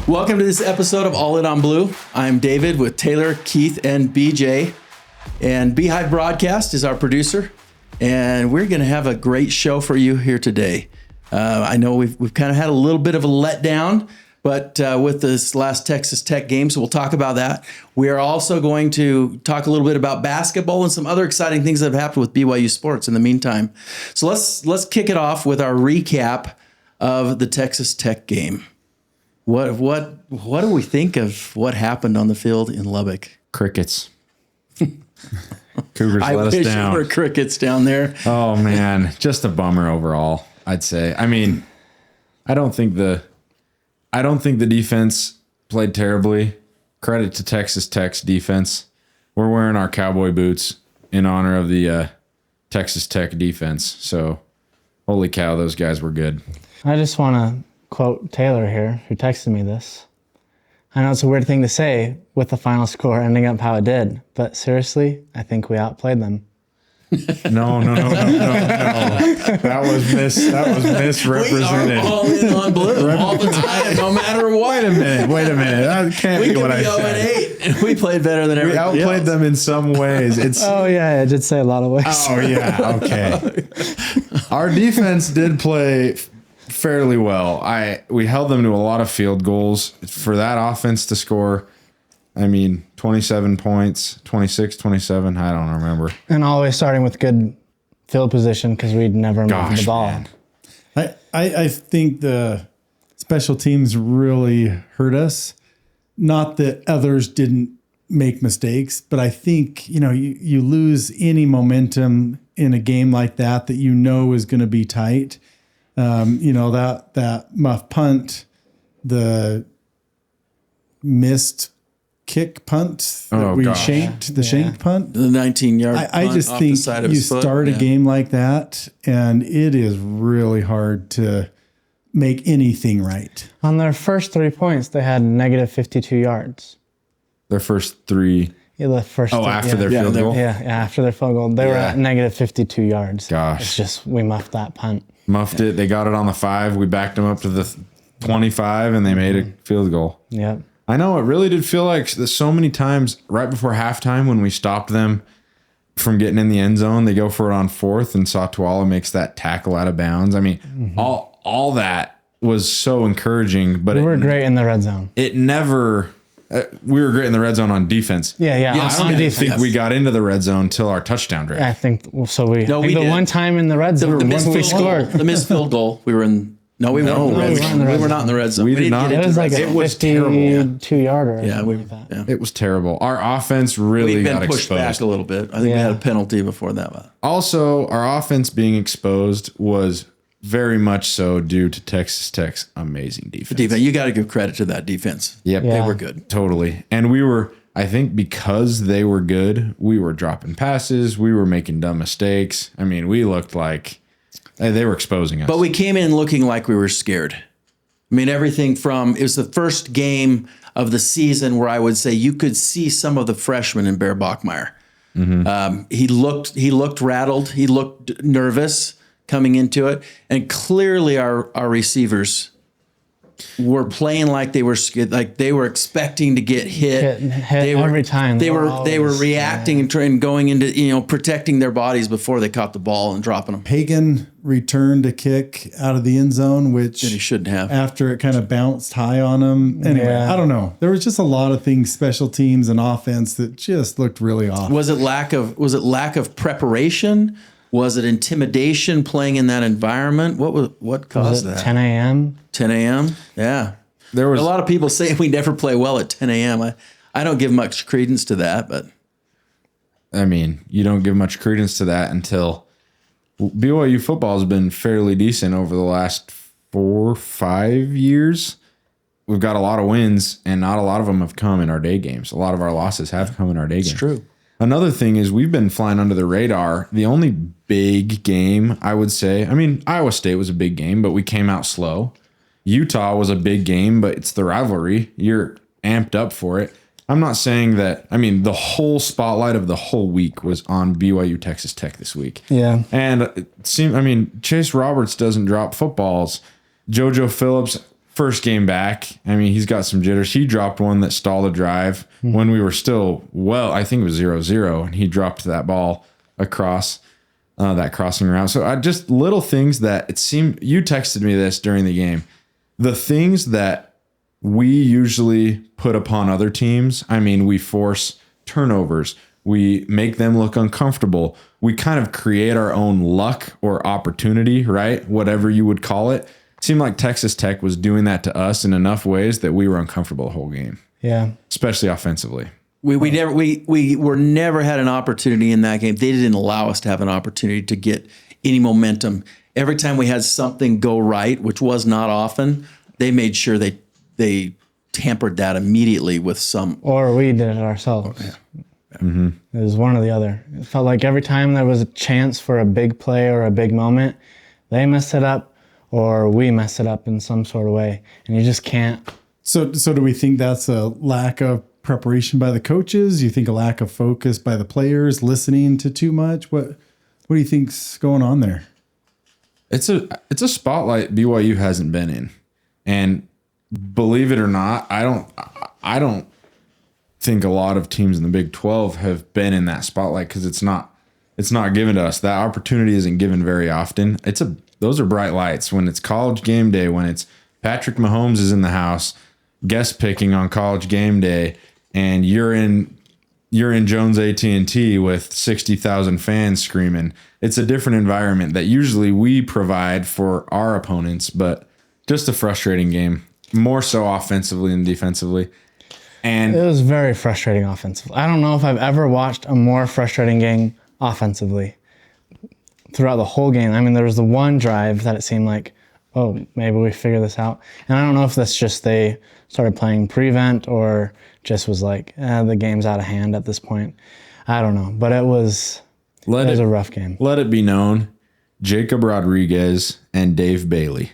Welcome to this episode of All In on Blue. I'm David with Taylor, Keith, and BJ. And Beehive Broadcast is our producer. And we're going to have a great show for you here today. I know we've kind of had a little bit of a letdown, but with this last Texas Tech game, so we'll talk about that. We are also going to talk a little bit about basketball and some other exciting things that have happened with BYU sports in the meantime. So let's kick it off with our recap of the Texas Tech game. What do we think of what happened on the field in Lubbock? Crickets. Cougars I let us wish down. there were crickets down there. Oh man, just a bummer overall, I'd say. I mean, I don't think the defense played terribly. Credit to Texas Tech's defense. We're wearing our cowboy boots in honor of the Texas Tech defense. So, holy cow, those guys were good. I just want to quote Taylor here, who texted me this. I know it's a weird thing to say with the final score ending up how it did, but seriously, I think we outplayed them. No. That was misrepresented. We are all in on blue all the time, no matter what. Wait a minute. That can't We be could what be I 0-8, said. and we played better than We everybody outplayed else. them in some ways. Oh, yeah, I did say a lot of ways. Oh, yeah. Okay. Our defense did play fairly well. We held them to a lot of field goals. For that offense to score, 27 points, 26, 27, I don't remember. And always starting with good field position because we'd never moved the ball. Man. I think the special teams really hurt us. Not that others didn't make mistakes, but I think, you lose any momentum in a game like that you know is going to be tight. That muff punt, the missed kick punt that shanked punt. The 19-yard I just off think the side of you his foot. start a game like that, and it is really hard to make anything right. On their first 3 points, they had negative 52 yards. Their first three. Yeah, the first After their field goal? Yeah, after their field goal. They were at negative 52 yards. Gosh. It's just, we muffed that punt. Muffed it. They got it on the 5. We backed them up to the 25, and they made a field goal. Yep. I know it really did feel like so many times right before halftime when we stopped them from getting in the end zone, they go for it on 4th, and Satwala makes that tackle out of bounds. All that was so encouraging, but We were great in the red zone. it never. We were great in the red zone on defense. Yeah. Yes, on I don't defense. think we got into the red zone till our touchdown drive. I think so. I think we the did. one time in the red zone, The missed we field goal. scored. The missed field goal. We were in. No, we weren't. we weren't in the red We were not in the red zone. We did didn't not. get It into was the like red a zone. was terrible. 52-yarder. Yeah, that. It was terrible. Our offense really We've got been pushed exposed. back a little bit. I think we had a penalty before that. Also, our offense being exposed was very much so due to Texas Tech's amazing defense. You got to give credit to that defense. Yep. They Yeah. were good. Totally. And we were, I think because they were good, we were dropping passes. We were making dumb mistakes. We looked like they were exposing us. But we came in looking like we were scared. Everything from, it was the first game of the season where I would say you could see some of the freshmen in Bear Bachmeier. He looked rattled. He looked nervous coming into it. And clearly our receivers were playing like they were scared, like they were expecting to get hit. Hit every time. They were always, reacting and trying, going into, protecting their bodies before they caught the ball and dropping them. Hagan returned a kick out of the end zone, which That he shouldn't have. after it kind of bounced high on him. Anyway, Yeah. I don't know. There was just a lot of things, special teams and offense, that just looked really off. Was it lack of preparation? Was it intimidation playing in that environment? What caused that? 10 a.m. 10 a.m. Yeah. there was A lot of people say we never play well at 10 a.m. I don't give much credence to that, but you don't give much credence to that until BYU football has been fairly decent over the last 4-5 years. We've got a lot of wins, and not a lot of them have come in our day games. A lot of our losses have come in our day games. it's true. Another thing is we've been flying under the radar. The only big game, I would say, Iowa State was a big game, but we came out slow. Utah was a big game, but it's the rivalry. You're amped up for it. I'm not saying that. The whole spotlight of the whole week was on BYU Texas Tech this week. Yeah. And it seemed, Chase Roberts doesn't drop footballs. JoJo Phillips first game back. I mean, he's got some jitters. He dropped one that stalled a drive when we were still, I think it was 0-0, and he dropped that ball across that crossing route. So just little things that it seemed, you texted me this during the game, the things that we usually put upon other teams. I mean, we force turnovers. We make them look uncomfortable. We kind of create our own luck or opportunity, right? Whatever you would call it. Seemed like Texas Tech was doing that to us in enough ways that we were uncomfortable the whole game. Yeah. Especially offensively. We were never had an opportunity in that game. They didn't allow us to have an opportunity to get any momentum. Every time we had something go right, which was not often, they made sure they tampered that immediately with some. Or we did it ourselves. Yeah. It was one or the other. It felt like every time there was a chance for a big play or a big moment, they messed it up or we messed it up in some sort of way. And you just can't. So do we think that's a lack of preparation by the coaches? You think a lack of focus by the players, listening to too much? What do you think's going on there? It's a spotlight BYU hasn't been in. And believe it or not, I don't think a lot of teams in the Big 12 have been in that spotlight because it's not given to us. That opportunity isn't given very often. Those are bright lights when it's college game day, when it's Patrick Mahomes is in the house, guest picking on college game day, and you're in Jones AT&T with 60,000 fans screaming. It's a different environment that usually we provide for our opponents, but just a frustrating game, more so offensively than defensively. And it was very frustrating offensively. I don't know if I've ever watched a more frustrating game offensively throughout the whole game. I mean, there was the one drive that it seemed like, oh, maybe we figure this out. And I don't know if that's just they started playing prevent or just was like, the game's out of hand at this point. I don't know. But it was a rough game. Let it be known, Jacob Rodriguez and Dave Bailey,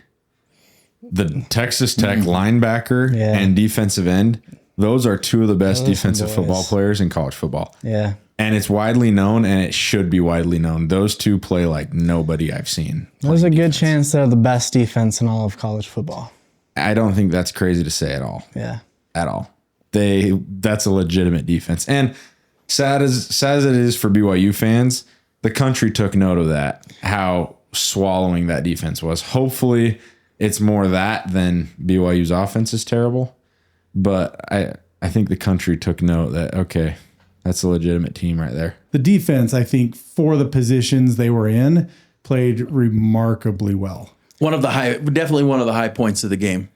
the Texas Tech linebacker and defensive end, those are two of the best defensive football players in college football. Yeah. And it's widely known, and it should be widely known. Those two play like nobody I've seen. There's a good chance they're the best defense in all of college football. I don't think that's crazy to say at all. Yeah. At all. That's a legitimate defense. And sad as it is for BYU fans, the country took note of that, how swallowing that defense was. Hopefully it's more that than BYU's offense is terrible. But I think the country took note that, okay, that's a legitimate team right there. The defense, I think, for the positions they were in, played remarkably well. Definitely one of the high points of the game.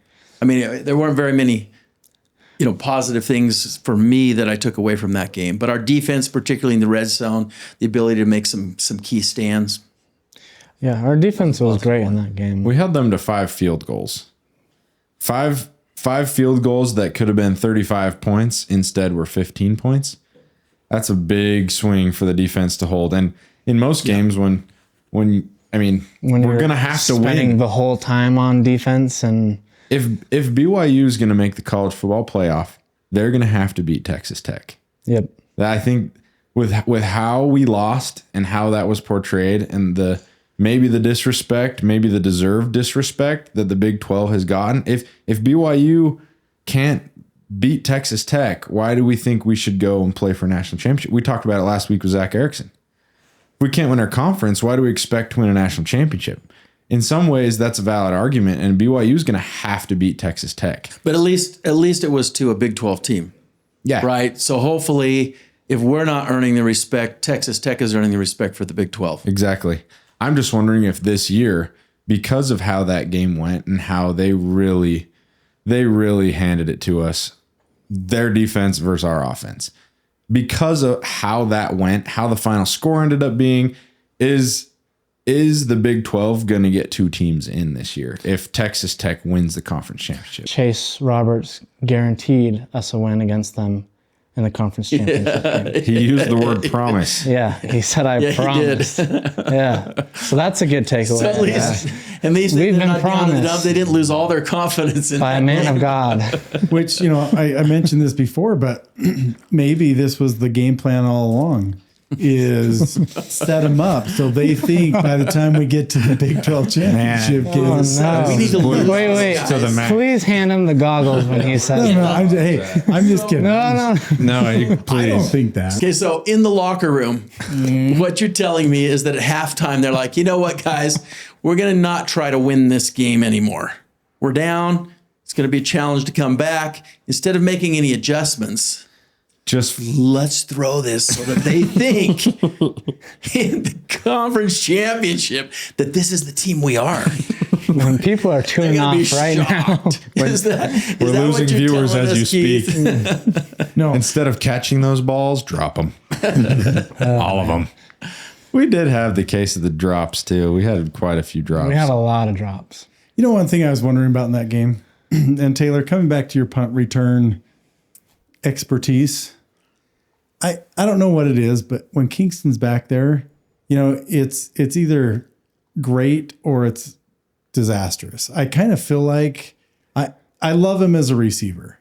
I mean, there weren't very many, positive things for me that I took away from that game. But our defense, particularly in the red zone, the ability to make some key stands. Yeah, our defense was great in that game. We held them to 5 field goals. Five field goals that could have been 35 points instead were 15 points. That's a big swing for the defense to hold. And in most games when we're going to have to win. Spending the whole time on defense. And if BYU is going to make the college football playoff, they're going to have to beat Texas Tech. Yep. I think with how we lost and how that was portrayed and maybe the disrespect, maybe the deserved disrespect that the Big 12 has gotten. If BYU can't beat Texas Tech, why do we think we should go and play for a national championship? We talked about it last week with Zach Erickson. If we can't win our conference, why do we expect to win a national championship? In some ways, that's a valid argument, and BYU is going to have to beat Texas Tech. But at least it was to a Big 12 team. Yeah. Right? So hopefully, if we're not earning the respect, Texas Tech is earning the respect for the Big 12. Exactly. I'm just wondering if this year, because of how that game went and how they really handed it to us, their defense versus our offense, because of how that went, how the final score ended up being, is the Big 12 going to get 2 teams in this year if Texas Tech wins the conference championship? Chase Roberts guaranteed us a win against them in the conference championship game. He used the word promise. Yeah, he said, I promise. Yeah, so that's a good takeaway. So at least we've been promised. They didn't lose all their confidence in by a man of God. Which, I mentioned this before, but maybe this was the game plan all along. is set them up so they think by the time we get to the Big 12 championship game, We need to lose. Wait. To the max. Please hand him the goggles when he says No, that. I'm just kidding. No. No, please. I don't think that. Okay, so in the locker room, what you're telling me is that at halftime, they're like, you know what, guys, we're going to not try to win this game anymore. We're down. It's going to be a challenge to come back. Instead of making any adjustments, Just let's throw this so that they think in the conference championship that this is the team we are. When people are tuning They're gonna be off right now. shocked. Is that we're what losing you're viewers telling as you us, Keith? speak. No, Instead of catching those balls, drop them. All of them. We did have the case of the drops too. We had quite a few drops. We had a lot of drops. you know one thing I was wondering about in that game, and Taylor, coming back to your punt return expertise, I don't know what it is, but when Kingston's back there, it's either great or it's disastrous. I kind of feel like I love him as a receiver,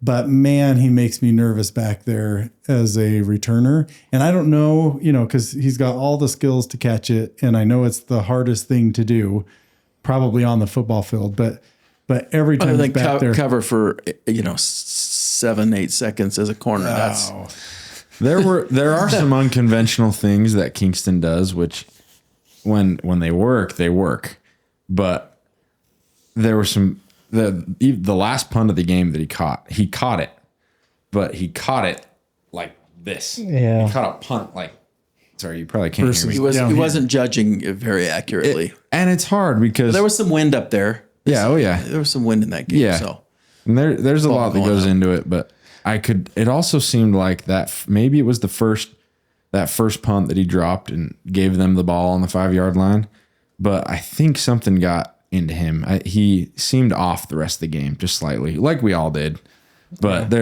but man, he makes me nervous back there as a returner. And I don't know, because he's got all the skills to catch it, and I know it's the hardest thing to do, probably on the football field. But every time Other he's than back there, cover for 7-8 seconds as a corner. That's There are some unconventional things that Kingston does, which when they work. But there were some the last punt of the game that he caught it, but he caught it like this. Yeah. He caught a punt like. Sorry, you probably can't hear me. he wasn't judging it very accurately. And it's hard because There was some wind up there. yeah. There was some wind in that game. Yeah. So And there's a lot that going goes up. into it, but it also seemed like that maybe it was that first punt that he dropped and gave them the ball on the 5-yard line. But I think something got into him. He seemed off the rest of the game, just slightly, like we all did. But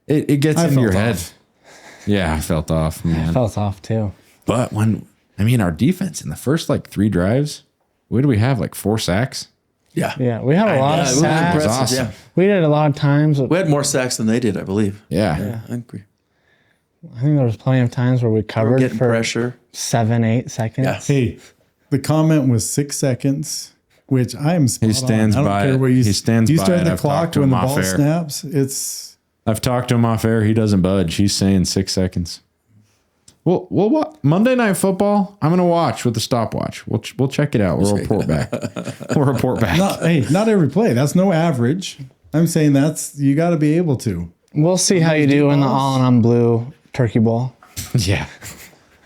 it gets I into your felt head. off. Yeah, I felt off, man. Felt off too. But our defense in the first 3 drives, what do we have? 4 sacks? yeah. Yeah, we had a lot of it was sacks. impressive. awesome. Yeah. We did a lot of times. We had more sacks than they did, I believe. Yeah. I agree. I think there was plenty of times where we We're covered getting for pressure. 7-8 seconds. Yeah. hey, the comment was 6 seconds, which I am spot He stands on. I don't by care it. where He stands you by start it. the I've clock talked to when the him off ball air. snaps. It's I've talked to him off air. He doesn't budge. He's saying 6 seconds. Well, what Monday Night Football? I'm gonna watch with the stopwatch. We'll check it out. We'll report back. We'll report back. not every play. That's no average. I'm saying you got to be able to. We'll see how you do in the all-on blue turkey bowl. Yeah,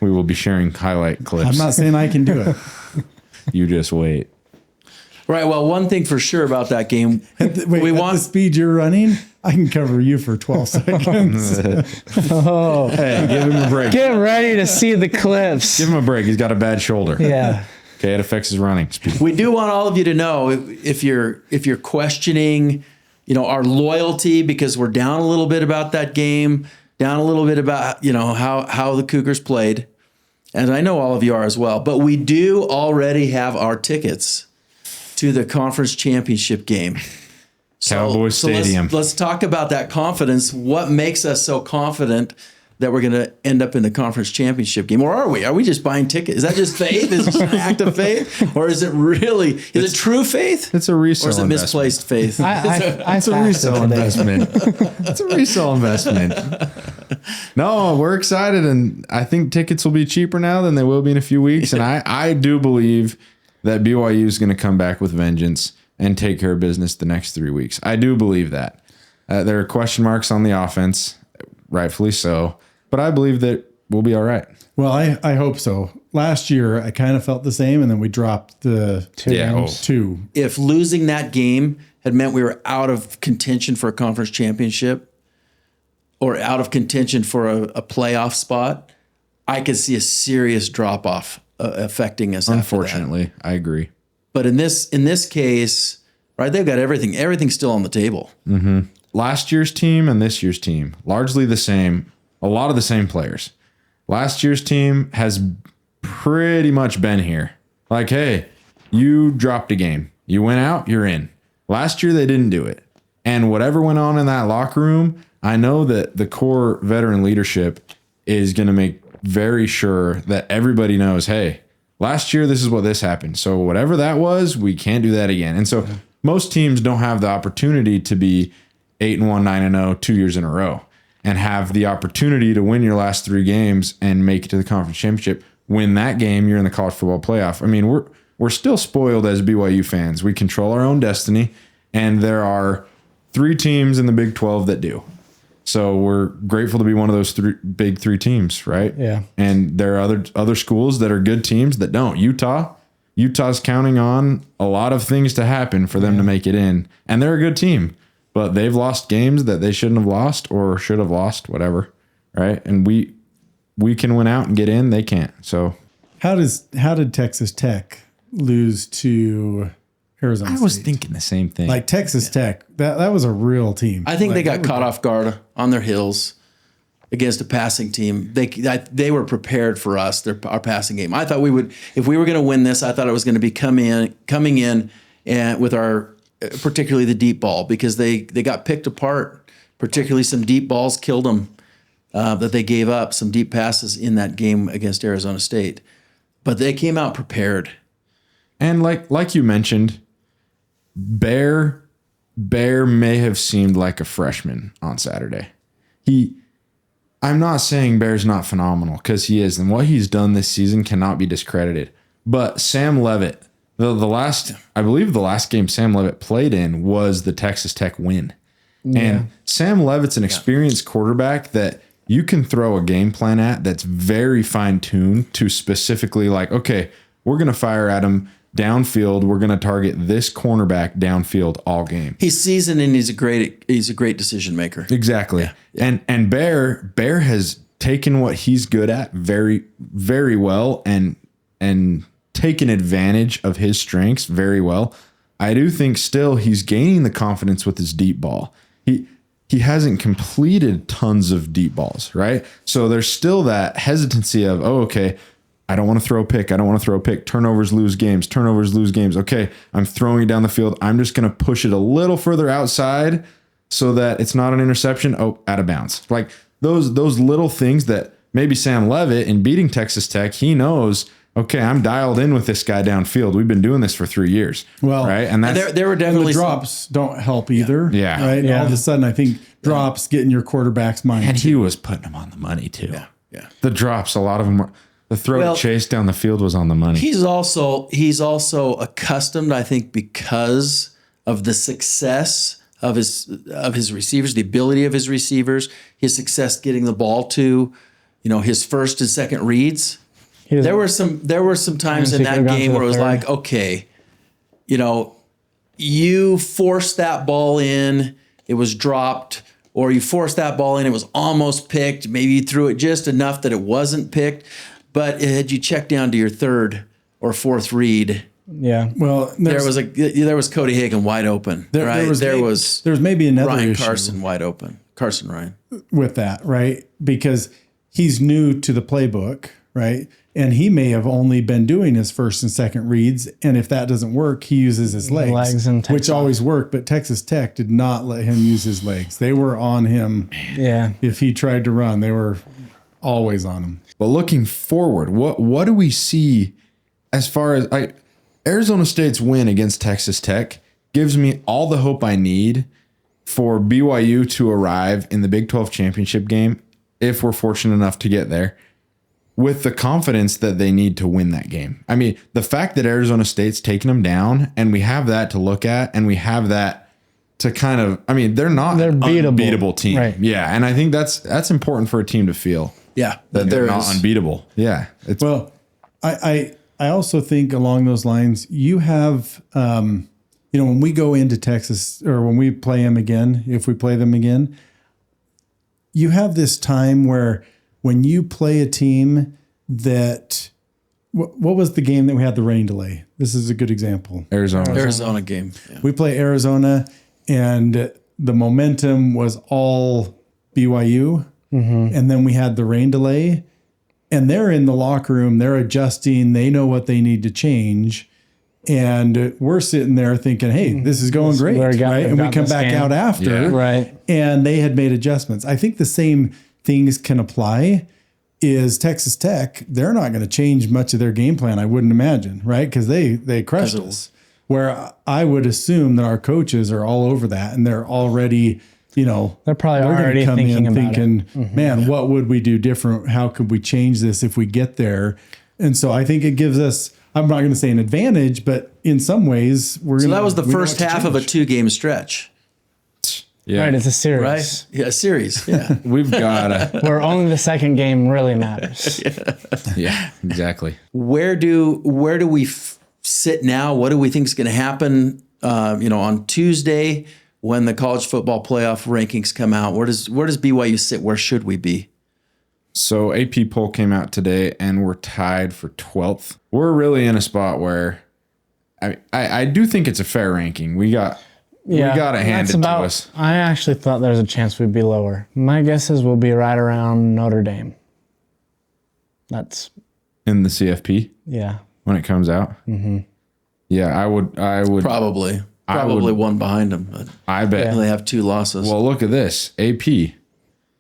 we will be sharing highlight clips. I'm not saying I can do it. You just wait. Right. Well, one thing for sure about that game, Wait, we at want the speed you're running, I can cover you for 12 seconds. Hey, give him a break. Get ready to see the clips. Give him a break. He's got a bad shoulder. Yeah. Okay, it affects his running. We do want all of you to know if you're questioning, our loyalty because we're down a little bit about that game, down a little bit about how the Cougars played, and I know all of you are as well. But we do already have our tickets to the conference championship game. Cowboy Stadium. Let's talk about that confidence. What makes us so confident that we're going to end up in the conference championship game? Or are we? Are we just buying tickets? Is that just faith? Is it an act of faith? Or is it really, is it true faith? It's a resale Or is it investment. misplaced faith? It's a resale investment. It's a resale investment. No, we're excited, and I think tickets will be cheaper now than they will be in a few weeks. And I do believe that BYU is going to come back with vengeance and take care of business the next 3 weeks. I do believe that. There are question marks on the offense, rightfully so, but I believe that we'll be all right. Well, I hope so. Last year, I kind of felt the same, and then we dropped the two. If losing that game had meant we were out of contention for a conference championship or out of contention for a playoff spot, I could see a serious drop-off affecting us. Unfortunately, I agree. But in this case, right, they've got everything. Everything's still on the table. Last year's team and this year's team, largely the same, a lot of the same players. Last year's team has pretty much been here. Like, hey, you dropped a game. You went out, you're in. Last year, they didn't do it. And whatever went on in that locker room, I know that the core veteran leadership is going to make very sure that everybody knows, hey, last year, this is what this happened. So whatever that was, we can't do that again. And so most teams don't have the opportunity to be 8-1, 9-0, 2 years in a row and have the opportunity to win your last 3 games and make it to the conference championship. Win that game, you're in the college football playoff. I mean, we're still spoiled as BYU fans. We control our own destiny, and there are 3 teams in the Big 12 that do. So we're grateful to be one of those big 3 teams, right? Yeah. And there are other schools that are good teams that don't. Utah's counting on a lot of things to happen for them to make it in, and they're a good team, but they've lost games that they shouldn't have lost or should have lost, whatever, right? And we can win out and get in, they can't. So How did Texas Tech lose to Arizona State? I was thinking the same thing. Like Texas Tech, that was a real team. I think they got caught off guard on their heels against a passing team. They were prepared for us, our passing game. I thought we would, if we were going to win this, I thought it was going to be coming in and with our, particularly the deep ball, because they got picked apart. Particularly some deep balls killed them that they gave up, some deep passes in that game against Arizona State. But they came out prepared. And like you mentioned, Bear may have seemed like a freshman on Saturday. I'm not saying Bear's not phenomenal, because he is, and what he's done this season cannot be discredited. But Sam Leavitt, I believe the last game Sam Leavitt played in was the Texas Tech win. Yeah. And Sam Leavitt's an experienced quarterback that you can throw a game plan at that's very fine-tuned to specifically like, okay, we're going to fire at him downfield. We're going to target this cornerback downfield all game. He's seasoned and he's a great decision maker. Exactly. Yeah. And Bear has taken what he's good at very, very well and taken advantage of his strengths very well. I do think still he's gaining the confidence with his deep ball. He hasn't completed tons of deep balls, right? So there's still that hesitancy of, oh, okay, I don't want to throw a pick. Turnovers lose games. Okay, I'm throwing it down the field. I'm just going to push it a little further outside so that it's not an interception. Oh, out of bounds. Like those little things that maybe Sam Leavitt in beating Texas Tech, he knows, okay, I'm dialed in with this guy downfield. We've been doing this for 3 years. Well, right. And there were definitely the drops don't help either. Yeah. Right. Yeah. All of a sudden, I think drops get in your quarterback's mind. And he was putting them on the money too. Yeah. The drops, a lot of them were. The throw to Chase down the field was on the money. He's also accustomed, I think, because of the success of his receivers, the ability of his receivers, his success getting the ball to, his first and second reads. There were some times in that game where it was like, okay, you forced that ball in, it was dropped, or you forced that ball in, it was almost picked. Maybe you threw it just enough that it wasn't picked. But had you checked down to your third or fourth read, well, there was Cody Hagan wide open. There was maybe another Ryan issue Carson wide open. Carson Ryan with that, right? Because he's new to the playbook, right? And he may have only been doing his first and second reads, and if that doesn't work, he uses his legs which always work. But Texas Tech did not let him use his legs; they were on him. Yeah, if he tried to run, they were always on him. But looking forward, what do we see as far as Arizona State's win against Texas Tech gives me all the hope I need for BYU to arrive in the Big 12 championship game, if we're fortunate enough to get there, with the confidence that they need to win that game. I mean, the fact that Arizona State's taking them down, and we have that to look at, and we have that to kind of, they're not an unbeatable team. Right. Yeah, and I think that's important for a team to feel. Yeah, that they're not unbeatable. Yeah. I also think along those lines, you have, when we go into Texas or when we play them again, if we play them again, you have this time where when you play a team that, what was the game that we had the rain delay? This is a good example. Arizona game. Yeah. We play Arizona and the momentum was all BYU. Mm-hmm. And then we had the rain delay, and they're in the locker room. They're adjusting. They know what they need to change. And we're sitting there thinking, hey, this is going great. Right? And we come back out after. Yeah. Right. And they had made adjustments. I think the same things can apply is Texas Tech. They're not going to change much of their game plan, I wouldn't imagine, right? Because they crushed us. Where I would assume that our coaches are all over that and they're already, they're probably gonna already come thinking in about thinking, it. man, what would we do different? How could we change this if we get there? And so I think it gives us, I'm not going to say an advantage, but in some ways So that was the first half of a 2-game stretch, Yeah. Right, it's a series. right? Yeah, a series. Yeah. We've got to. Where only the second game really matters. Yeah, exactly. Where do we sit now? What do we think is going to happen? On Tuesday when the college football playoff rankings come out, where does BYU sit? Where should we be? So AP poll came out today, and we're tied for 12th. We're really in a spot where I do think it's a fair ranking. We got to hand it to us. I actually thought there was a chance we'd be lower. My guess is we'll be right around Notre Dame. That's In the CFP yeah. when it comes out. Mm-hmm. Yeah, I would Probably one behind them, but I bet. they have 2 losses. Well, look at this. AP.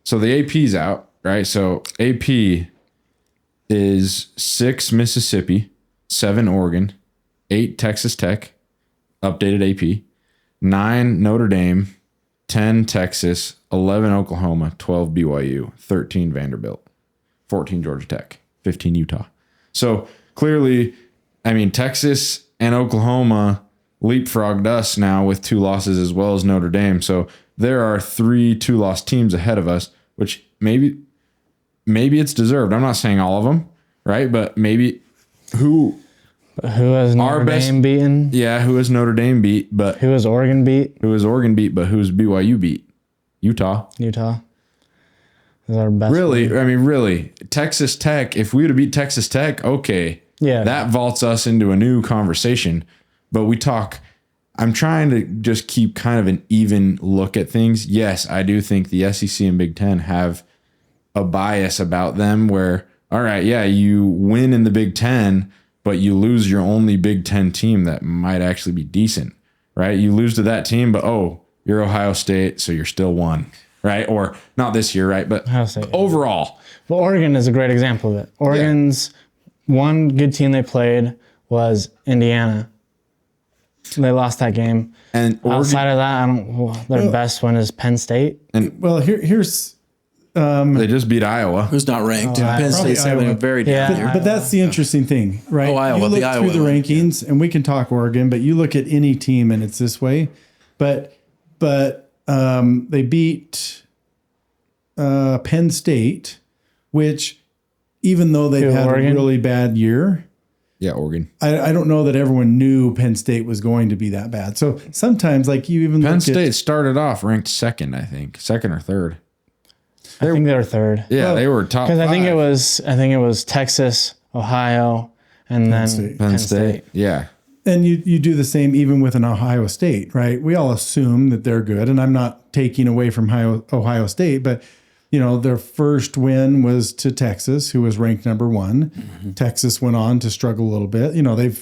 So the AP's out, right? So AP is 6 Mississippi, 7 Oregon, 8 Texas Tech, updated AP, 9 Notre Dame, 10 Texas, 11 Oklahoma, 12 BYU, 13 Vanderbilt, 14 Georgia Tech, 15 Utah. So clearly, Texas and Oklahoma leapfrogged us now with 2 losses as well as Notre Dame. So there are 3 2-loss teams ahead of us, which maybe it's deserved. I'm not saying all of them, right? But maybe who has Notre Dame beaten? Yeah, who has Notre Dame beat? But who has Oregon beat? Who has Oregon beat? But who's BYU beat? Utah is our best. Really, really, Texas Tech. If we would have beat Texas Tech, okay, yeah, that vaults us into a new conversation. But I'm trying to just keep kind of an even look at things. Yes, I do think the SEC and Big Ten have a bias about them where, all right, yeah, you win in the Big Ten, but you lose your only Big Ten team that might actually be decent, right? You lose to that team, but you're Ohio State, so you're still 1, right? Or not this year, right? But overall. Well, Oregon is a great example of it. Oregon's one good team they played was Indiana. They lost that game. And outside of that, their best one is Penn State. And here's they just beat Iowa, who's not ranked. Penn State's having a very down year. But that's the interesting thing, right? Iowa, you look the Iowa through the rankings, and we can talk Oregon, but you look at any team, and it's this way. But they beat Penn State, which even though they've had a really bad year. Yeah, Oregon. I don't know that everyone knew Penn State was going to be that bad. So sometimes, Penn State started off ranked 2nd, I think, 2nd or 3rd. I think they were 3rd. Yeah, they were top 5. Because I think it was Texas, Ohio, and then Penn State. Yeah. And you do the same even with an Ohio State, right? We all assume that they're good, and I'm not taking away from Ohio State, but their first win was to Texas, who was ranked number 1. Mm-hmm. Texas went on to struggle a little bit.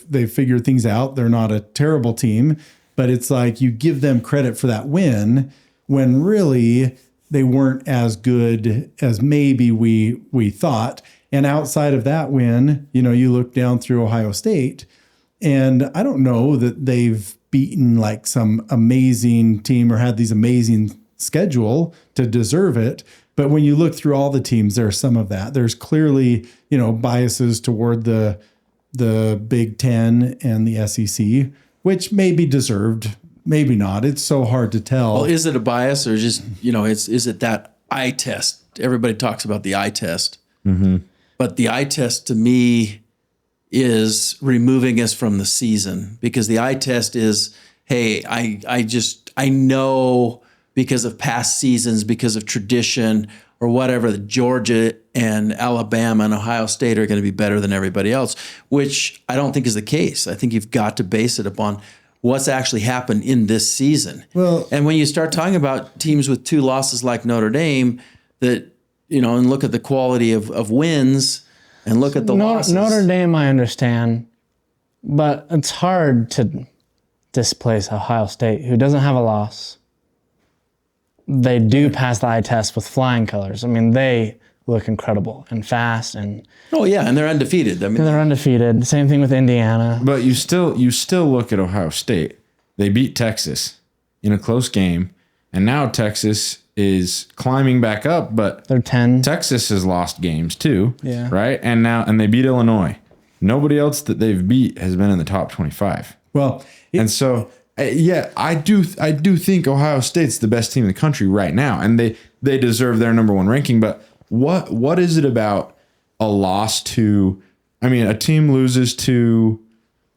They've figured things out. They're not a terrible team, but it's like you give them credit for that win when really they weren't as good as maybe we thought. And outside of that win, you look down through Ohio State, and I don't know that they've beaten like some amazing team or had these amazing schedule to deserve it. But when you look through all the teams, there's some of that. There's clearly, biases toward the Big Ten and the SEC, which may be deserved, maybe not. It's so hard to tell. Well, is it a bias or just, is it that eye test? Everybody talks about the eye test. Mm-hmm. But the eye test to me is removing us from the season, because the eye test is, hey, I know because of past seasons, because of tradition or whatever, that Georgia and Alabama and Ohio State are going to be better than everybody else, which I don't think is the case. I think you've got to base it upon what's actually happened in this season. Well, and when you start talking about teams with 2 losses like Notre Dame, that, and look at the quality of wins and look at the losses. Notre Dame, I understand, but it's hard to displace Ohio State, who doesn't have a loss. They do pass the eye test with flying colors. They look incredible and fast, and Oh yeah, and they're undefeated. I mean, they're undefeated. Same thing with Indiana. But you still look at Ohio State. They beat Texas in a close game, and now Texas is climbing back up, but They're 10. Texas has lost games too. Yeah. Right? And they beat Illinois. Nobody else that they've beat has been in the top 25. Well, And so I do think Ohio State's the best team in the country right now, and they deserve their number one ranking. But what is it about a loss to? I mean, a team loses to,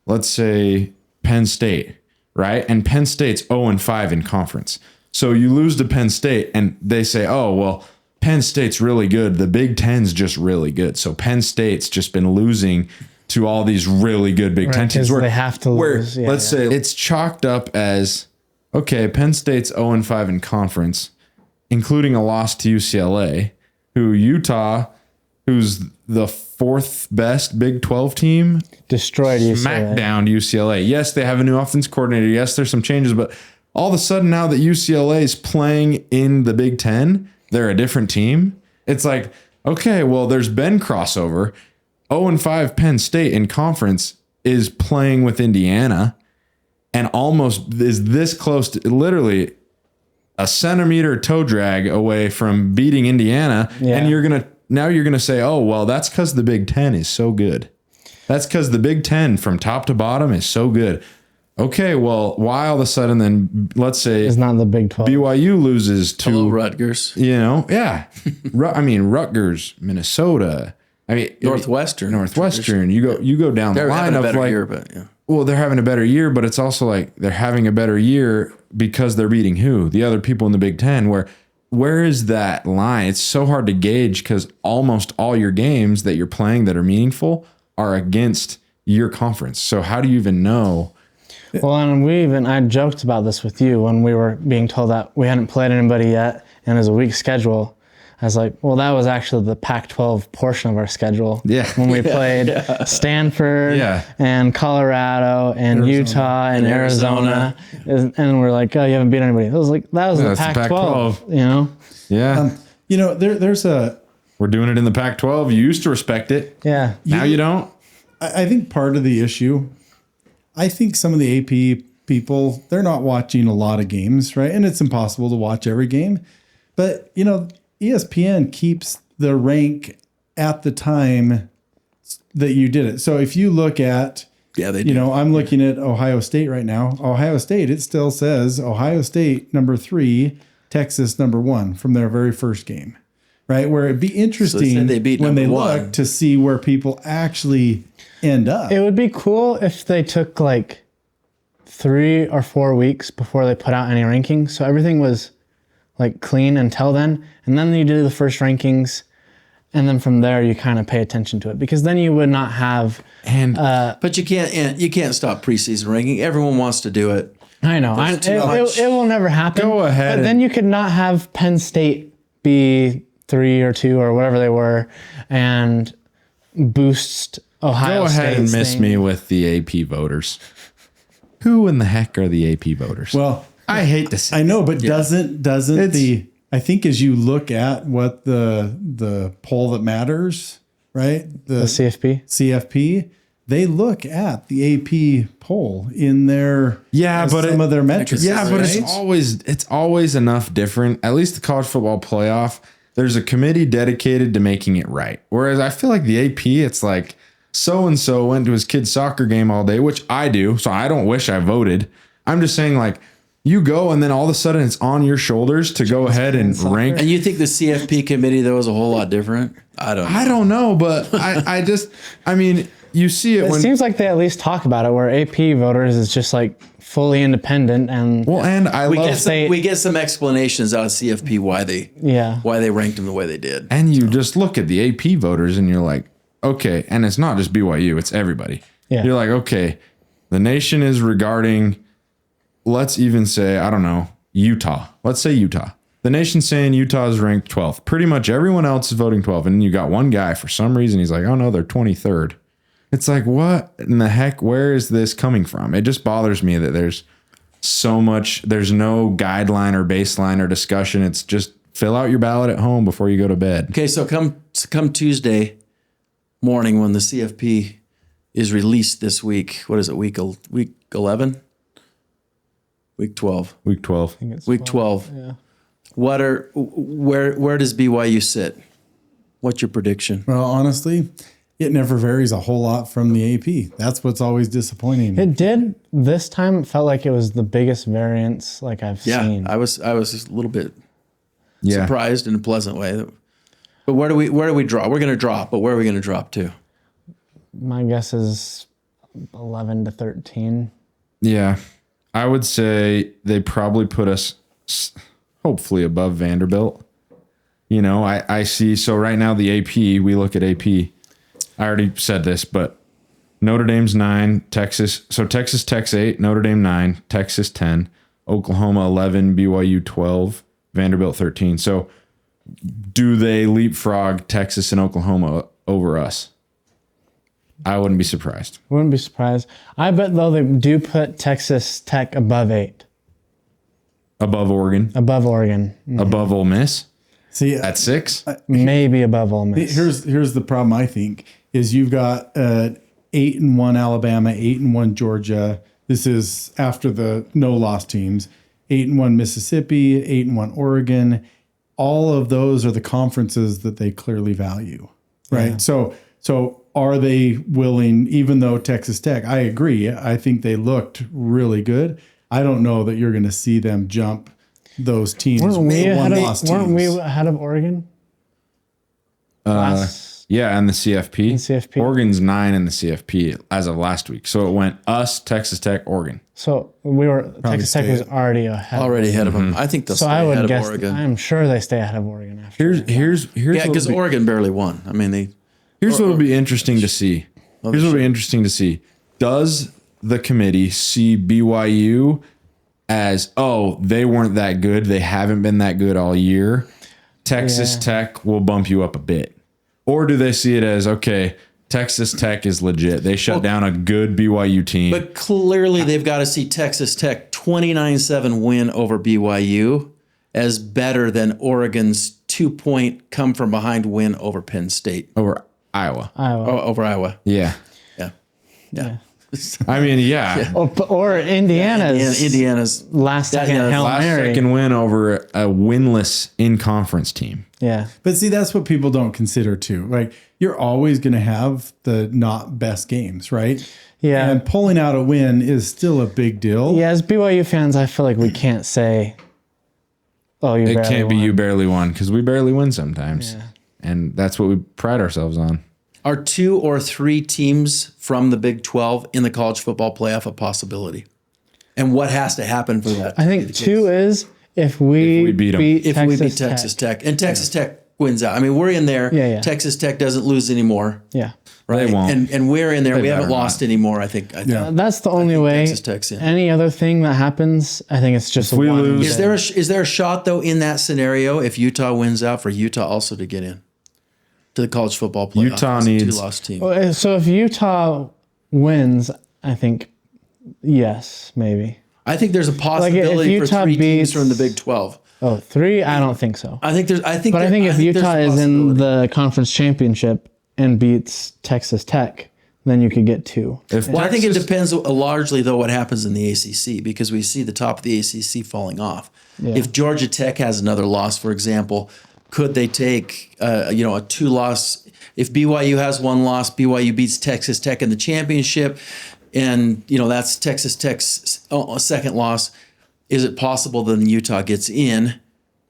let's say, Penn State, right? And Penn State's 0-5 in conference. So you lose to Penn State, and they say, "Oh well, Penn State's really good. The Big Ten's just really good." So Penn State's just been losing to all these really good Big Ten teams. They have to lose. Let's say it's chalked up as, okay, Penn State's 0-5 in conference, including a loss to UCLA, who Utah, who's the fourth best Big 12 team, destroyed UCLA. smackdown UCLA. Yes, they have a new offense coordinator. Yes, there's some changes, but all of a sudden now that UCLA is playing in the Big Ten, they're a different team. It's like, okay, well, there's been crossover. 0-5 Penn State in conference is playing with Indiana and almost is this close to literally a centimeter toe drag away from beating Indiana. Yeah. And you're going to say, oh, well, that's because the Big Ten is so good. That's because the Big Ten from top to bottom is so good. Okay, well, why all of a sudden then, let's say It's not the Big 12. BYU loses to, hello, Rutgers, yeah. I mean, Rutgers, Minnesota. I mean, Northwestern. You go down the They're line having a of better like, year, but yeah. well, they're having a better year, but it's also like they're having a better year because they're beating who? The other people in the Big Ten. Where is that line? It's so hard to gauge because almost all your games that you're playing that are meaningful are against your conference. So how do you even know? Well, and I joked about this with you when we were being told that we hadn't played anybody yet and it was a week schedule. I was like, well, that was actually the Pac-12 portion of our schedule. Yeah. When we played Stanford and Colorado and Utah and Arizona. And we're like, oh, you haven't beat anybody. It was like, that was the Pac-12, you know? Yeah. There's We're doing it in the Pac-12. You used to respect it. Yeah. Now you don't. I think part of the issue, I think some of the AP people, they're not watching a lot of games, right? And it's impossible to watch every game. But, ESPN keeps the rank at the time that you did it. So if you look at, they do. I'm looking at Ohio State right now. Ohio State, it still says Ohio State number 3, Texas number 1 from their very first game, right? Where it'd be interesting when they look to see where people actually end up. It would be cool if they took like 3 or 4 weeks before they put out any rankings. So everything was like clean until then. And then you do the first rankings. And then from there, you kind of pay attention to it because then you would not have. But you can't stop preseason ranking. Everyone wants to do it. I know. It will never happen. Go ahead. But then you could not have Penn State be 3 or 2 or whatever they were and boost Ohio State. Go ahead and miss me with the AP voters. Who in the heck are the AP voters? Well, I hate to say. I know, but doesn't I think as you look at what the poll that matters, right? The CFP, they look at the AP poll in their some of their metrics. Yeah, but it's always enough different. At least the college football playoff, there's a committee dedicated to making it right. Whereas I feel like the AP, it's like so and so went to his kid's soccer game all day, which I do. So I don't wish I voted. I'm just saying like. You go and then all of a sudden it's on your shoulders to go ahead and rank. And you think the CFP committee though is a whole lot different? I don't know, but I mean, you see it when. It seems like they at least talk about it where AP voters is just like fully independent and. Well, and we get some explanations out of CFP why they ranked them the way they did. And you just look at the AP voters and you're like, okay, and it's not just BYU, it's everybody. Yeah. You're like, okay, the nation is regarding. Let's even say, I don't know, Utah. Let's say Utah. The nation's saying Utah is ranked 12th. Pretty much everyone else is voting 12th. And then you got one guy, for some reason, he's like, oh no, they're 23rd. It's like, what in the heck? Where is this coming from? It just bothers me that there's so much, there's no guideline or baseline or discussion. It's just fill out your ballot at home before you go to bed. Okay, so come Tuesday morning when the CFP is released this week. What is it? Week 11? Week 12. Week 12. Week 12. Yeah. Where does BYU sit? What's your prediction? Well, honestly, it never varies a whole lot from the AP. That's what's always disappointing. It did this time. It felt like it was the biggest variance like I've seen. I was just a little bit Yeah. surprised in a pleasant way. But where do we drop? We're going to drop, but where are we going to drop to? My guess is 11 to 13. Yeah. I would say they probably put us hopefully above Vanderbilt. You know, I see. So right now the AP, we look at AP. I already said this, but Notre Dame's 9, Texas. So Texas Tech's 8, Notre Dame 9, Texas 10, Oklahoma 11, BYU 12, Vanderbilt 13. So do they leapfrog Texas and Oklahoma over us? I wouldn't be surprised. Wouldn't be surprised. I bet, though, they do put Texas Tech above 8. Above Oregon? Above Oregon. Above Ole Miss? See, At 6? Maybe above Ole Miss. here's the problem. I think is you've got 8-1 Alabama, 8-1 Georgia. This is after the no loss teams. 8-1 Mississippi, 8-1 Oregon. All of those are the conferences that they clearly value, right? Yeah. So are they willing? Even though Texas Tech, I agree. I think they looked really good. I don't know that you're going to see them jump those teams. Weren't we teams. ahead of Oregon? Yeah, and the CFP. CFP. Oregon's 9 in the CFP as of last week. So it went us, Texas Tech, Oregon. So Texas Tech was already ahead. Already ahead of them. I think they'll So stay I ahead would of guess. Oregon. I'm sure they stay ahead of Oregon after. Here's Yeah, because Oregon barely won. I mean, Here's what will be interesting to see. Here's what will be interesting to see. Does the committee see BYU as, oh, they weren't that good. They haven't been that good all year. Texas Tech will bump you up a bit. Or do they see it as, okay, Texas Tech is legit. They shut down a good BYU team. But clearly they've got to see Texas Tech 29-7 win over BYU as better than Oregon's 2-point come from behind win over Penn State. Over Iowa. Over Iowa. Yeah. Yeah. I mean, yeah. Or Indiana's last second Hail Last Mary. second win over a winless in-conference team. Yeah. But see, that's what people don't consider too. Like you're always going to have the not best games, right? Yeah. And pulling out a win is still a big deal. Yeah, as BYU fans, I feel like we can't say, oh, you It barely can't be won. you barely won because we barely win sometimes. Yeah. And that's what we pride ourselves on. Are 2 or 3 teams from the Big 12 in the college football playoff a possibility? And what has to happen for that? I think 2 is if we beat 'em. If we beat Texas Tech. And Texas Tech wins out. I mean, we're in there. Yeah. Texas Tech doesn't lose anymore. Yeah. Right? They won't. And we're in there. They We haven't better lost anymore, I think. That's the only way. Texas Tech's in. Any other thing that happens, I think it's just we one. lose- Is there a shot, though, in that scenario, if Utah wins out, for Utah also to get in to the college football playoff? Utah as a needs- 2-loss team. So if Utah wins, I think yes, maybe. I think there's a possibility for Utah 3 teams beats- from the Big 12. Oh, 3? I don't think so. I think If Utah is in the conference championship and beats Texas Tech, then you could get 2. Well, I think it depends largely, though, what happens in the ACC, because we see the top of the ACC falling off. Yeah. If Georgia Tech has another loss, for example, could they take a 2-loss? If BYU has 1 loss, BYU beats Texas Tech in the championship, and that's Texas Tech's second loss. Is it possible that Utah gets in?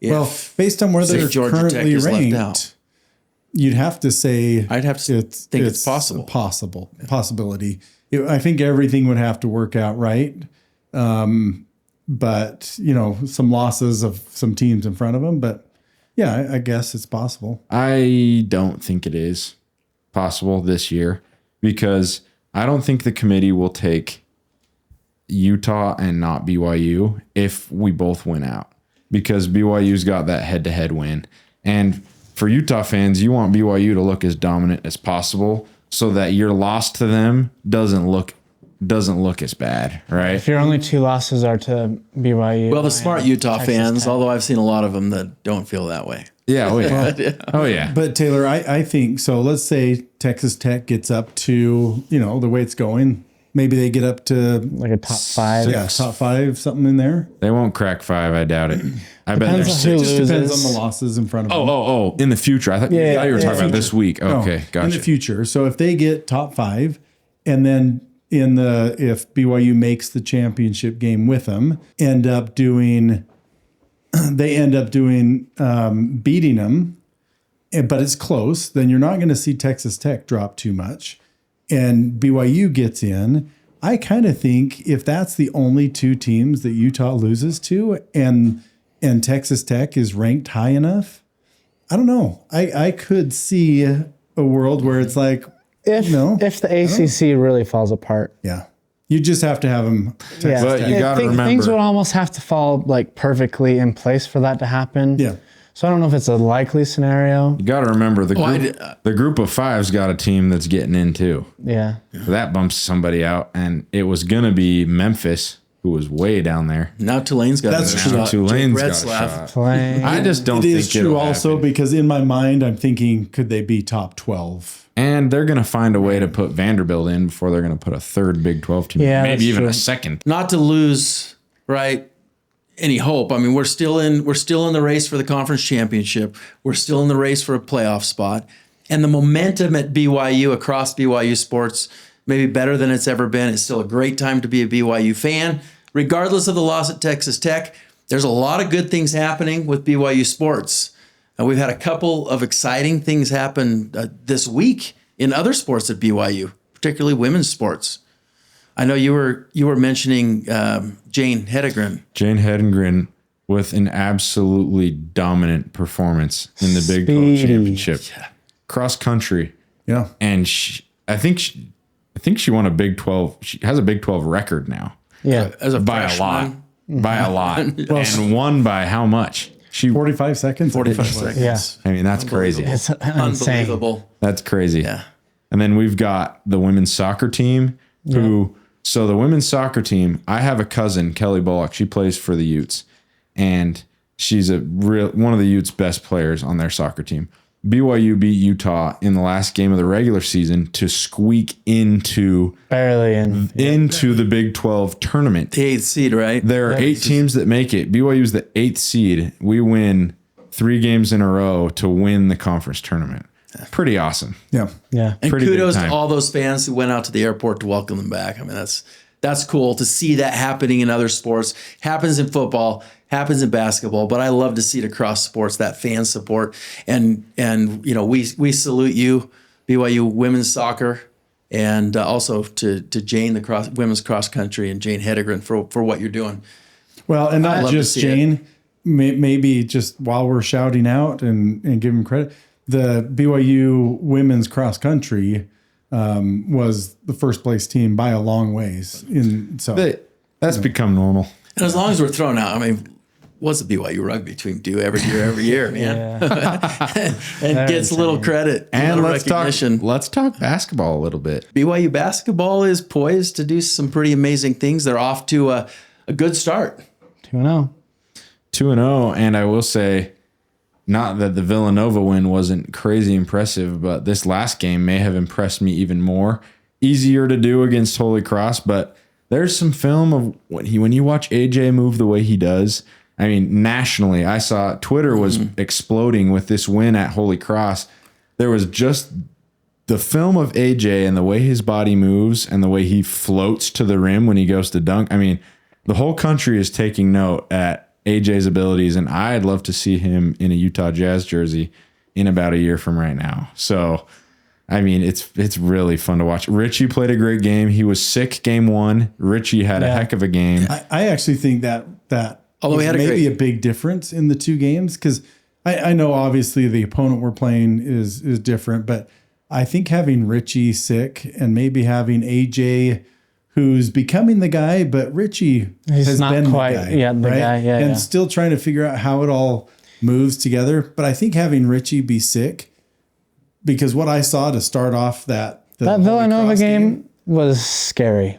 Well, based on where they're Georgia Tech currently is left ranked, out. you'd have to say I'd have to think it's possible. a possibility. I think everything would have to work out right. But some losses of some teams in front of them. But yeah, I guess it's possible. I don't think it is possible this year because I don't think the committee will take Utah and not BYU if we both win out because BYU's got that head-to-head win. And for Utah fans, you want BYU to look as dominant as possible so that your loss to them doesn't look doesn't look as bad, right? If your only 2 losses are to BYU. Well, the smart Utah Texas fans, Tech. although I've seen a lot of them that don't feel that way. Yeah, oh yeah. Oh yeah. But Taylor, I think so. Let's say Texas Tech gets up to, the way it's going. Maybe they get up to Like a top 5. yeah, top 5, something in there. They won't crack 5, I doubt it. I bet they're Depends on 6. who Just depends loses. on the losses in front of them. Oh, in the future. I thought you were talking about this week. Okay, gotcha. In the future. So if they get top 5, and then if BYU makes the championship game with them, they end up doing beating them, but it's close, then you're not going to see Texas Tech drop too much. And BYU gets in. I kind of think if that's the only 2 teams that Utah loses to, and Texas Tech is ranked high enough, I don't know. I could see a world where it's like, If the ACC really falls apart. yeah, you just have to have them. Yeah. But you gotta remember- things would almost have to fall like perfectly in place for that to happen. Yeah. So I don't know if it's a likely scenario. You got to remember the group of 5's got a team that's getting in too. Yeah. That bumps somebody out, and it was gonna be Memphis, who was way down there. Now Tulane's got That's a true. shot. Tulane's Jake got a Retzlaff. shot. Playing. I just don't It think is true it'll also happen. because in my mind, I'm thinking, could they be top 12? And they're gonna find a way to put Vanderbilt in before they're gonna put a 3rd Big 12 team. Yeah, Maybe that's even true. a 2nd. Not to lose, right, any hope. I mean, we're still in the race for the conference championship. We're still in the race for a playoff spot. And the momentum at BYU across BYU sports maybe better than it's ever been. It's still a great time to be a BYU fan. Regardless of the loss at Texas Tech, there's a lot of good things happening with BYU sports. We've had a couple of exciting things happen this week in other sports at BYU, particularly women's sports. I know you were mentioning Jane Hedengren. Jane Hedengren with an absolutely dominant performance in the Big 12 Speedy. championship. Cross country. Yeah. And I think she won a Big 12. She has a Big 12 record now. Yeah. As a By freshman. a lot. By a lot. And won by how much? She 45 seconds? 45 seconds. Yeah. I mean, that's crazy. It's insane. Unbelievable. That's crazy. Yeah. And then we've got the women's soccer team so the women's soccer team, I have a cousin, Kelly Bullock. She plays for the Utes, and she's one of the Utes' best players on their soccer team. BYU beat Utah in the last game of the regular season to squeak into the Big 12 tournament. The 8th seed, right? There are 8 teams that make it. BYU's the 8th seed. We win 3 games in a row to win the conference tournament. Pretty awesome. Yeah. Yeah. And Pretty big kudos to time. all those fans who went out to the airport to welcome them back. I mean, that's cool to see that happening in other sports. Happens in football, happens in basketball, but I love to see it across sports, that fan support. And we salute you, BYU women's soccer, and also to Jane, the women's cross country, and Jane Hedengren for what you're doing. Well, and I'd not love to just see Jane, maybe just while we're shouting out and giving credit, the BYU women's cross country was the first place team by a long ways. That's become normal. And as long as we're throwing out, I mean, what's the BYU rugby team do every year, man? And gets a little credit And little let's talk basketball a little bit. BYU basketball is poised to do some pretty amazing things. They're off to a good start. 2-0. 2-0, and I will say, not that the Villanova win wasn't crazy impressive, but this last game may have impressed me even more. Easier to do against Holy Cross, but there's some film of when you watch AJ move the way he does. I mean, nationally, I saw Twitter was exploding with this win at Holy Cross. There was just the film of AJ and the way his body moves and the way he floats to the rim when he goes to dunk. I mean, the whole country is taking note at AJ's abilities, and I'd love to see him in a Utah Jazz jersey in about a year from right now. So, I mean, it's really fun to watch. Richie played a great game. He was sick game 1. Richie had a heck of a game. I actually think that Although he had maybe a big difference in the 2 games, because I know obviously the opponent we're playing is different, but I think having Richie sick and maybe having AJ, who's becoming the guy, but Richie has not been quite the guy, yeah, and still trying to figure out how it all moves together. But I think having Richie be sick, because what I saw to start off that That Holy Villanova Cross game was scary.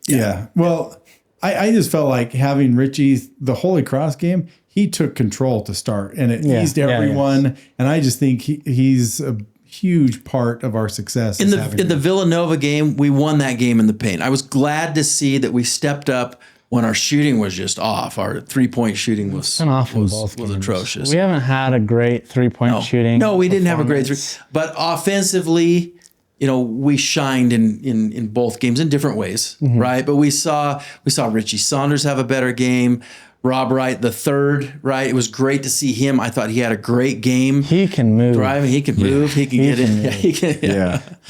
Yeah. Well, I just felt like having Richie, the Holy Cross game, he took control to start and it eased everyone. Yeah. And I just think he's a huge part of our success. In the Villanova game, we won that game in the paint. I was glad to see that we stepped up when our shooting was just off. Our 3-point shooting was atrocious. We haven't had a great 3-point shooting. No, we didn't have a great but offensively, we shined in both games in different ways, right? But we saw Richie Saunders have a better game. Rob Wright the third, right? It was great to see him. I thought he had a great game. He can move. Driving, he can move. He can get in. Yeah, he can.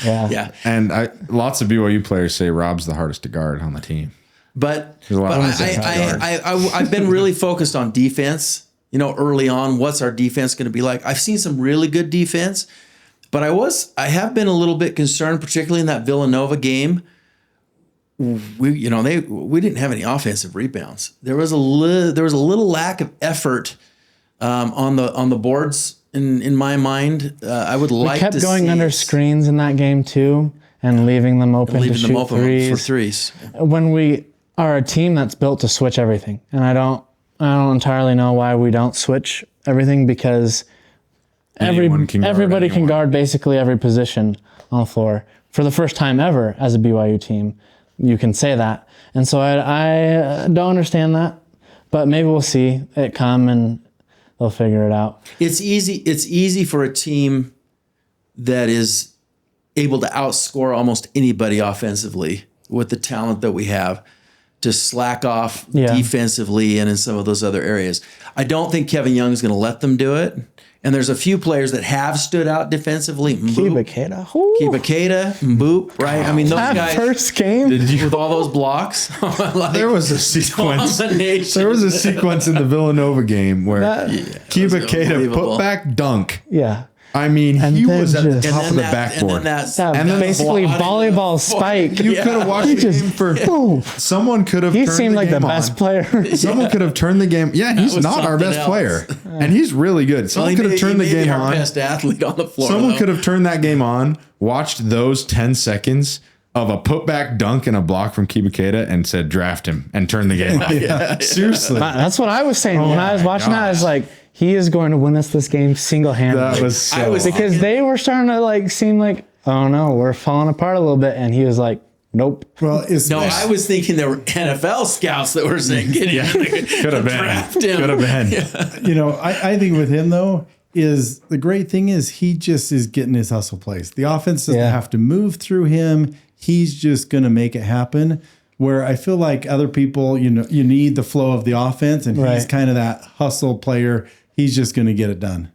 Yeah. And lots of BYU players say Rob's the hardest to guard on the team. But I've been really focused on defense. Early on, what's our defense going to be like? I've seen some really good defense, but I have been a little bit concerned, particularly in that Villanova game. We didn't have any offensive rebounds. There was a little lack of effort on the boards in my mind. I would like to see. We kept going under screens in that game too, and leaving them open to shoot threes. For threes. When we are a team that's built to switch everything, and I don't entirely know why we don't switch everything, because everybody can guard basically every position on the floor for the first time ever as a BYU team. You can say that. And so I don't understand that, but maybe we'll see it come and they'll figure it out. It's easy for a team that is able to outscore almost anybody offensively with the talent that we have to slack off defensively and in some of those other areas. I don't think Kevin Young is going to let them do it. And there's a few players that have stood out defensively. Kiba Keita, Mboop, right? I mean, those guys. First game with all those blocks. There was a sequence. There was a sequence in the Villanova game where Kiba Keita put back dunk. Yeah. I mean, he was at the top of the backboard. And then basically volleyball spike. You could have watched the game for boom. Someone could have. He seemed like the best player. Someone could have turned the game. Yeah, he's not our best player, and he's really good. Someone could have turned the game on. Best athlete on the floor. Someone could have turned that game on, watched those 10 seconds of a putback dunk and a block from Kiba Keita, and said draft him and turn the game off. Seriously, that's what I was saying when I was watching that. I was like, he is going to win us this game single-handedly. That was because they were starting to seem like, oh no, we're falling apart a little bit, and he was like, nope. Well, I was thinking there were NFL scouts that were saying, could have been. Could have been. Yeah. I think with him though, is the great thing is he just is getting his hustle plays. The offense doesn't have to move through him. He's just going to make it happen. Where I feel like other people, you need the flow of the offense, and he's kind of that hustle player. He's just going to get it done.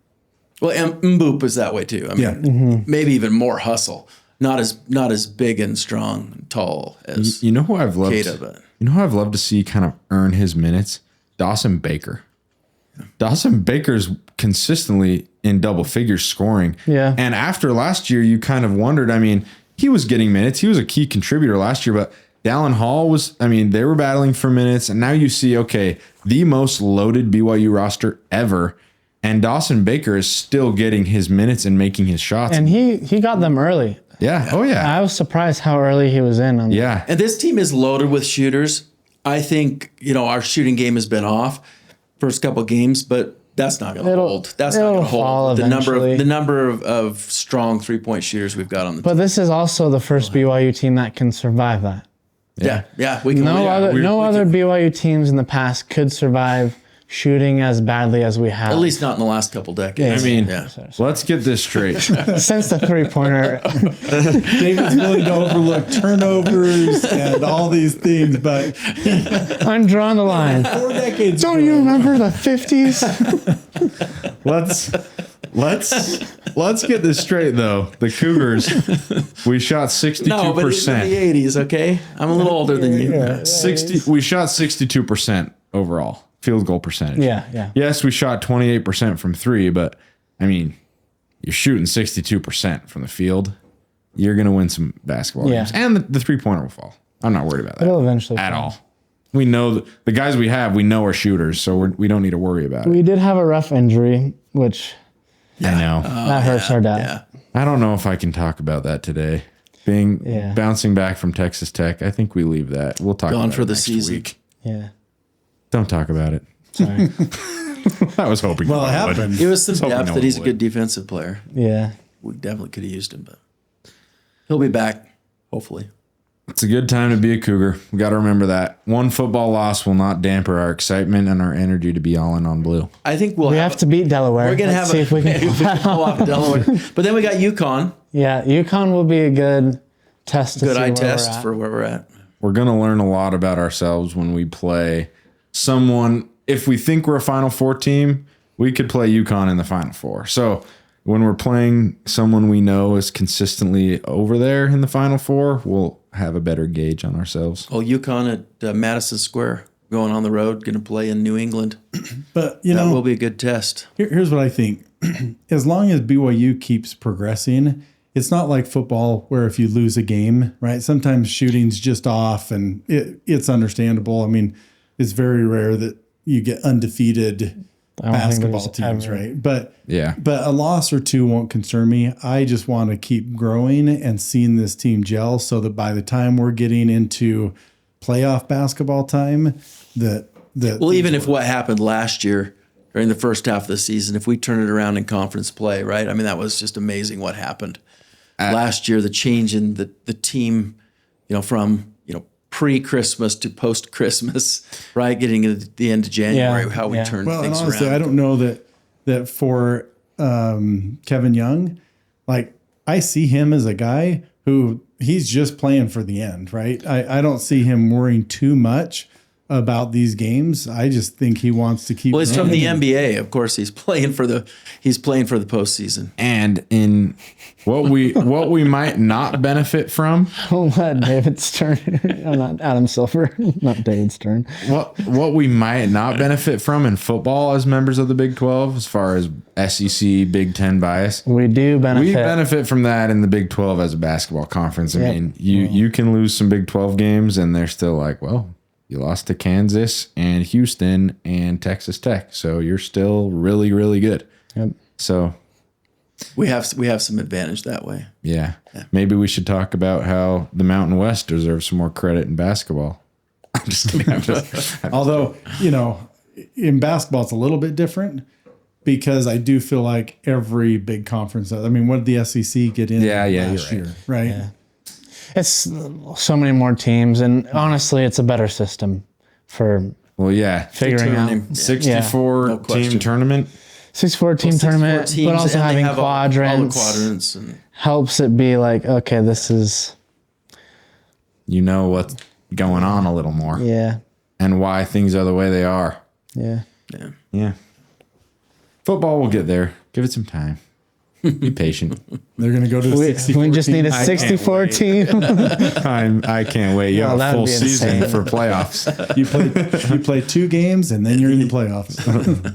Well, and Mboop is that way too. I mean, maybe even more hustle. Not as big and strong and tall as who I've loved. Keita, but who I've loved to see kind of earn his minutes. Dawson Baker. Dawson Baker's consistently in double figures scoring. Yeah. And after last year, you kind of wondered. I mean, he was getting minutes. He was a key contributor last year, but Dallin Hall was, they were battling for minutes, and now you see, the most loaded BYU roster ever, and Dawson Baker is still getting his minutes and making his shots. And he got them early. Yeah. Oh, yeah. I was surprised how early he was in. Yeah. And this team is loaded with shooters. I think, our shooting game has been off first couple of games, but that's not going to hold. That's not going to hold. The number of strong 3-point shooters we've got on the team. But this is also the first BYU team that can survive that. Yeah. We can. No other BYU teams in the past could survive shooting as badly as we have. At least not in the last couple decades. Let's get this straight. Since the 3-pointer. David's willing to overlook turnovers and all these things, but I'm drawing the line. 4 decades. Don't you remember the 50s? Let's get this straight though. The Cougars, we shot 62%. No, but it's in the 80s, okay? I'm a little older than you. We shot 62% overall field goal percentage. Yeah. Yes, we shot 28% from 3, but you're shooting 62% from the field. You're going to win some basketball games. And the 3-pointer will fall. I'm not worried about that. It'll eventually at all. We know the guys we have, we know are shooters, so we don't need to worry about it. We did have a rough injury, which I know. That hurts our dad. Yeah. I don't know if I can talk about that today. bouncing back from Texas Tech. I think we leave that. We'll talk Gone about for it the next season. week. Yeah. Don't talk about it. Sorry. I was hoping. Well, it no one would. happened. It was some Hope depth no that one he's a would. good defensive player. Yeah. We definitely could have used him, but he'll be back, hopefully. It's a good time to be a Cougar. We got to remember that. One football loss will not damper our excitement and our energy to be all in on blue. I think We have to beat Delaware. We're gonna Let's have see if we can pull that pull off. off Delaware, but then we got UConn. Yeah, UConn will be a good test to Good see eye where test we're at. for where we're at. We're going to learn a lot about ourselves when we play someone. If we think we're a Final Four team, we could play UConn in the Final Four. So when we're playing someone we know is consistently over there in the Final Four, we'll have a better gauge on ourselves. Oh, UConn at Madison Square, going on the road, going to play in New England. But, That will be a good test. here's what I think. As long as BYU keeps progressing, it's not like football where if you lose a game, right? Sometimes shooting's just off and it's understandable. I mean, it's very rare that you get undefeated I don't think basketball there's teams, ever- right? But Yeah. a loss or two won't concern me. I just want to keep growing and seeing this team gel so that by the time we're getting into playoff basketball time, that Well, even if what happened last year during the first half of the season, if we turn it around in conference play, right? I mean, that was just amazing what happened last year. The change in the team, from pre-Christmas to post-Christmas, right? Getting at the end of January, how we turned well, and things honestly, around. I don't know that for Kevin Young, like I see him as a guy who he's just playing for the end, right? I don't see him worrying too much about these games. I just think he wants to keep. Well, he's from running. the NBA, of course. He's playing for the postseason. And in what we might not benefit from, Let David Stern, not Adam Silver, not David Stern. what we might not benefit from in football as members of the Big 12, as far as SEC Big 10 bias, We do benefit. we benefit from that in the Big 12 as a basketball conference. I Yep. mean, you can lose some Big 12 games and they're still like, well, you lost to Kansas and Houston and Texas Tech, so you're still really, really good. Yep. So We have some advantage that way. yeah, maybe we should talk about how the Mountain West deserves some more credit in basketball. I'm just kidding. Although, in basketball, it's a little bit different because I do feel like every big conference, I mean, what did the SEC get in Yeah, last you're year, right? Yeah. It's so many more teams, and honestly, it's a better system for Well, yeah, figuring out. Determining- 64 No question. team tournament. 64 team 64 tournament, teams, but also and they having have all the quadrants, quadrants and helps it be like, okay, this is, You know what's going on a little more yeah, and why things are the way they are. yeah. yeah. Yeah. Football will get there. Give it some time. Be patient. They're going to go to a We 64 just need a team. 64 team. I can't wait. You Oh, have a that'd full be season insane. for playoffs. You play 2 games and then you're in the playoffs.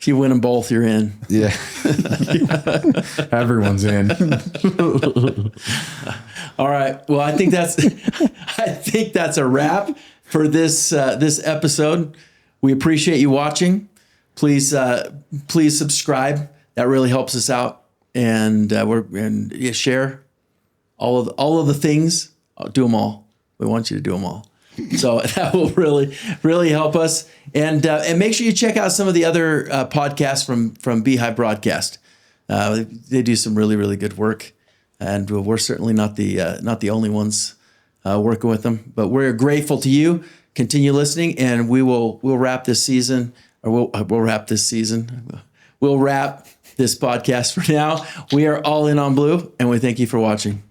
If you win them both, you're in. Yeah. Everyone's in. All right. Well, I think that's a wrap for this episode. We appreciate you watching. Please subscribe. That really helps us out. And share all of the things. Do them all. We want you to do them all. So that will really, really help us. And make sure you check out some of the other podcasts from Beehive Broadcast. They do some really, really good work, and we're certainly not the only ones working with them. But we're grateful to you. Continue listening, and we'll wrap this season, or we'll wrap this season. We'll wrap this podcast for now. We are all in on blue, and we thank you for watching.